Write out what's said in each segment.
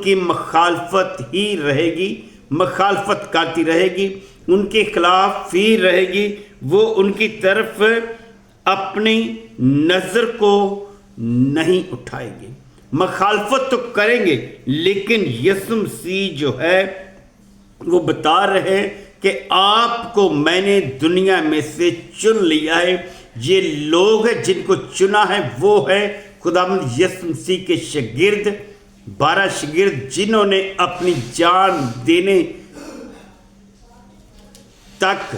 کی مخالفت ہی رہے گی، مخالفت کرتی رہے گی، ان کے خلاف ہی رہے گی، وہ ان کی طرف اپنی نظر کو نہیں اٹھائے گی۔ مخالفت تو کریں گے، لیکن یسوع مسیح جو ہے وہ بتا رہے کہ آپ کو میں نے دنیا میں سے چن لیا ہے۔ یہ لوگ ہیں جن کو چنا ہے، وہ ہے خداوند یسوع مسیح کے شاگرد، 12 شاگرد جنہوں نے اپنی جان دینے تک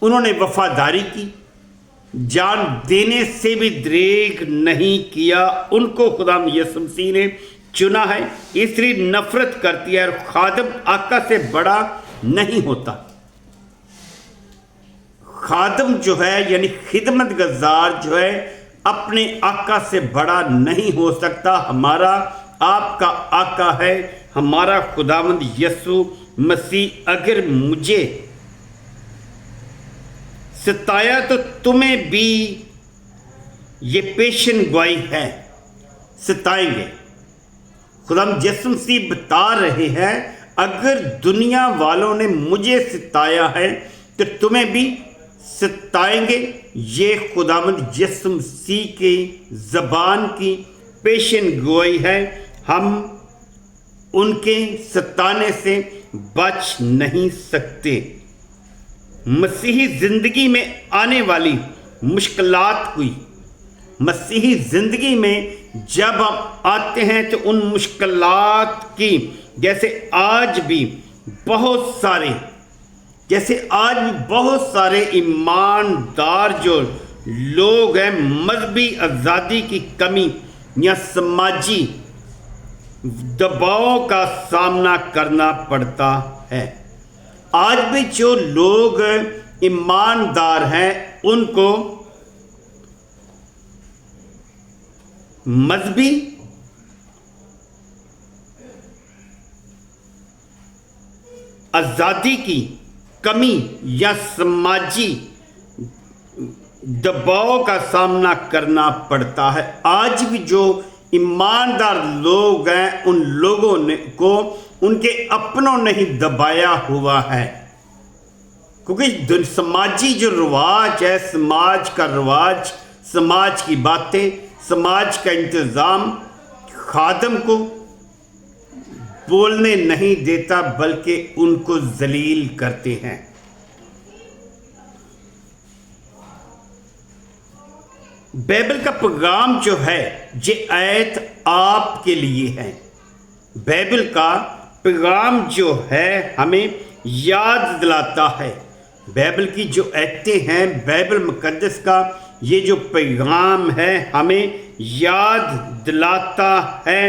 انہوں نے وفاداری کی، جان دینے سے بھی دریغ نہیں کیا۔ ان کو خداوند یسوع مسیح نے چنا ہے، اس لیے نفرت کرتی ہے، اور خادم آقا سے بڑا نہیں ہوتا۔ خادم جو ہے یعنی خدمت گزار جو ہے اپنے آقا سے بڑا نہیں ہو سکتا۔ ہمارا آپ کا آقا ہے ہمارا خداوند یسوع مسیح۔ اگر مجھے ستایا تو تمہیں بھی یہ پیشن گوئی ہے، ستائیں گے۔ خداوند یسوع مسیح بتا رہے ہیں اگر دنیا والوں نے مجھے ستایا ہے تو تمہیں بھی ستائیں گے۔ یہ خداوند یسوع مسیح کی زبان کی پیشن گوئی ہے۔ ہم ان کے ستانے سے بچ نہیں سکتے۔ مسیحی زندگی میں آنے والی مشکلات ہوئی، مسیحی زندگی میں جب ہم آتے ہیں تو ان مشکلات کی جیسے آج بھی بہت سارے ایماندار جو لوگ ہیں مذہبی آزادی کی کمی یا سماجی دباؤ کا سامنا کرنا پڑتا ہے۔ آج بھی جو لوگ ایماندار ہیں ان کو مذہبی آزادی کی کمی یا سماجی دباؤ کا سامنا کرنا پڑتا ہے۔ آج بھی جو ایماندار لوگ ہیں ان لوگوں کو ان کے اپنوں نے ہی دبایا ہوا ہے، کیونکہ سماجی جو رواج ہے، سماج کا رواج، سماج کی باتیں، سماج کا انتظام خادم کو بولنے نہیں دیتا بلکہ ان کو ذلیل کرتے ہیں۔ بائبل کا پیغام جو ہے یہ آیت آپ کے لیے ہے۔ بائبل کا پیغام جو ہے ہمیں یاد دلاتا ہے، بائبل کی جو آیتیں ہیں، بائبل مقدس کا یہ جو پیغام ہے ہمیں یاد دلاتا ہے،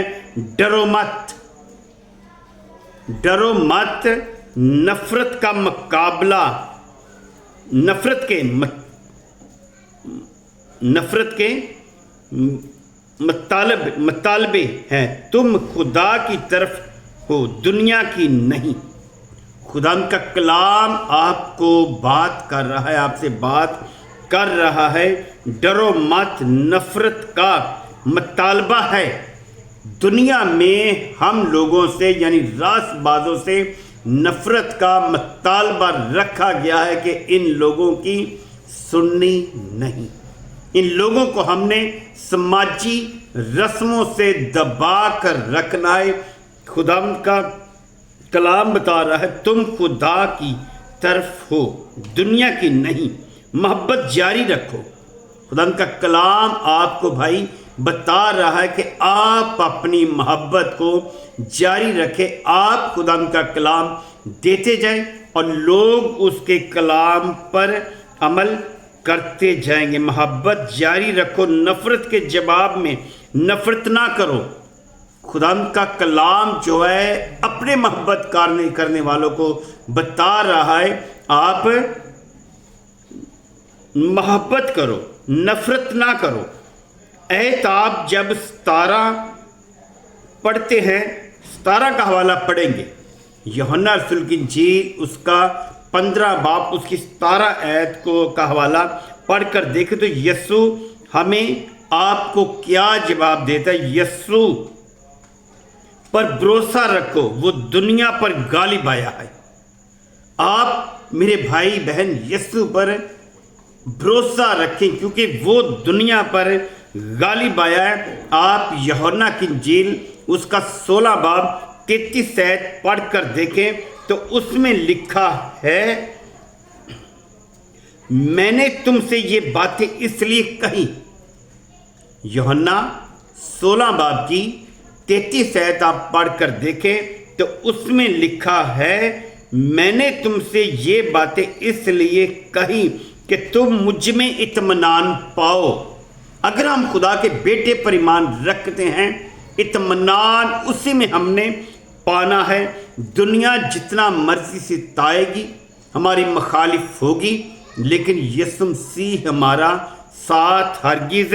ڈرو مت، ڈرو مت، نفرت کا مقابلہ، نفرت کے مطالبے ہیں۔ تم خدا کی طرف ہو، دنیا کی نہیں۔ خدا کا کلام آپ کو بات کر رہا ہے، آپ سے بات کر رہا ہے، ڈرو مت، نفرت کا مطالبہ ہے۔ دنیا میں ہم لوگوں سے یعنی راست بازوں سے نفرت کا مطالبہ رکھا گیا ہے کہ ان لوگوں کی سننی نہیں۔ ان لوگوں کو ہم نے سماجی رسموں سے دبا کر رکھنا ہے۔ خدا کا کلام بتا رہا ہے تم خدا کی طرف ہو، دنیا کی نہیں۔ محبت جاری رکھو۔ خدا کا کلام آپ کو بھائی بتا رہا ہے کہ آپ اپنی محبت کو جاری رکھیں، آپ خدا کا کلام دیتے جائیں اور لوگ اس کے کلام پر عمل کرتے جائیں گے۔ محبت جاری رکھو، نفرت کے جواب میں نفرت نہ کرو۔ خدا کا کلام جو ہے اپنے محبت کرنے والوں کو بتا رہا ہے آپ محبت کرو، نفرت نہ کرو۔ آپ جب 17 پڑھتے ہیں، 17 کا حوالہ پڑھیں گے، یوحنا رسول کی انجیل اس کا 15 باب اس کی 17 آیت کا حوالہ پڑھ کر دیکھیں تو یسوع ہمیں آپ کو کیا جواب دیتا ہے۔ یسوع پر بھروسہ رکھو، وہ دنیا پر غالب آیا ہے۔ آپ میرے بھائی بہن یسوع پر بھروسہ رکھیں کیونکہ وہ دنیا پر غالب آیا ہے۔ آپ یوحنا کی انجیل اس کا 16 باب 33 آیت پڑھ کر دیکھیں تو اس میں لکھا ہے، میں نے تم سے یہ باتیں اس لیے کہیں۔ یوحنا 16 باب کی 33 آیت آپ پڑھ کر دیکھیں تو اس میں لکھا ہے، میں نے تم سے یہ باتیں اس لیے کہیں کہ تم مجھ میں اطمینان پاؤ۔ اگر ہم خدا کے بیٹے پر ایمان رکھتے ہیں، اطمینان اسی میں ہم نے پانا ہے۔ دنیا جتنا مرضی سے تائے گی، ہماری مخالف ہوگی، لیکن یسوع مسیح ہمارا ساتھ ہرگز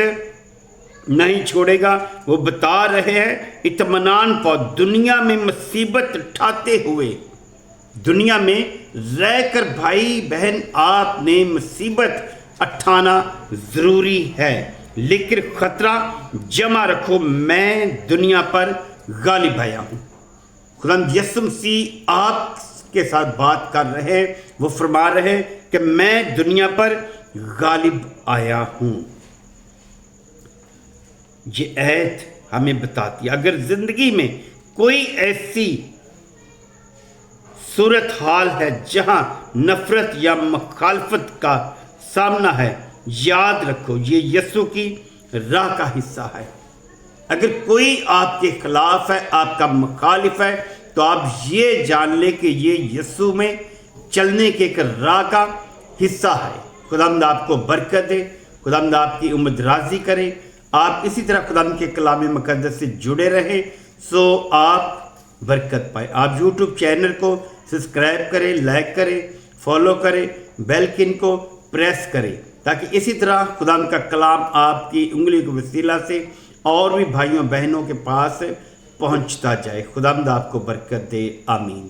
نہیں چھوڑے گا۔ وہ بتا رہے ہیں اطمینان پاؤ، دنیا میں مصیبت اٹھاتے ہوئے، دنیا میں رہ کر بھائی بہن آپ نے مصیبت اٹھانا ضروری ہے، لیکن خطرہ جمع رکھو، میں دنیا پر غالب آیا ہوں۔ خداوند یسوع مسیح آپ کے ساتھ بات کر رہے ہیں، وہ فرما رہے ہیں کہ میں دنیا پر غالب آیا ہوں۔ یہ آیت ہمیں بتاتی ہے اگر زندگی میں کوئی ایسی صورتحال ہے جہاں نفرت یا مخالفت کا سامنا ہے، یاد رکھو یہ یسوع کی راہ کا حصہ ہے۔ اگر کوئی آپ کے خلاف ہے، آپ کا مخالف ہے، تو آپ یہ جان لیں کہ یہ یسوع میں چلنے کے ایک راہ کا حصہ ہے۔ خداوند آپ کو برکت دے، خداوند آپ کی امید راضی کرے، آپ اسی طرح خداوند کے کلام مقدس سے جڑے رہیں سو آپ برکت پائے۔ آپ یوٹیوب چینل کو سبسکرائب کریں، لائک کریں، فالو کریں، بیل کن کو پریس کریں تاکہ اسی طرح خداوند کا کلام آپ کی انگلی کے وسیلہ سے اور بھی بھائیوں بہنوں کے پاس پہنچتا جائے۔ خداوند آپ کو برکت دے، آمین۔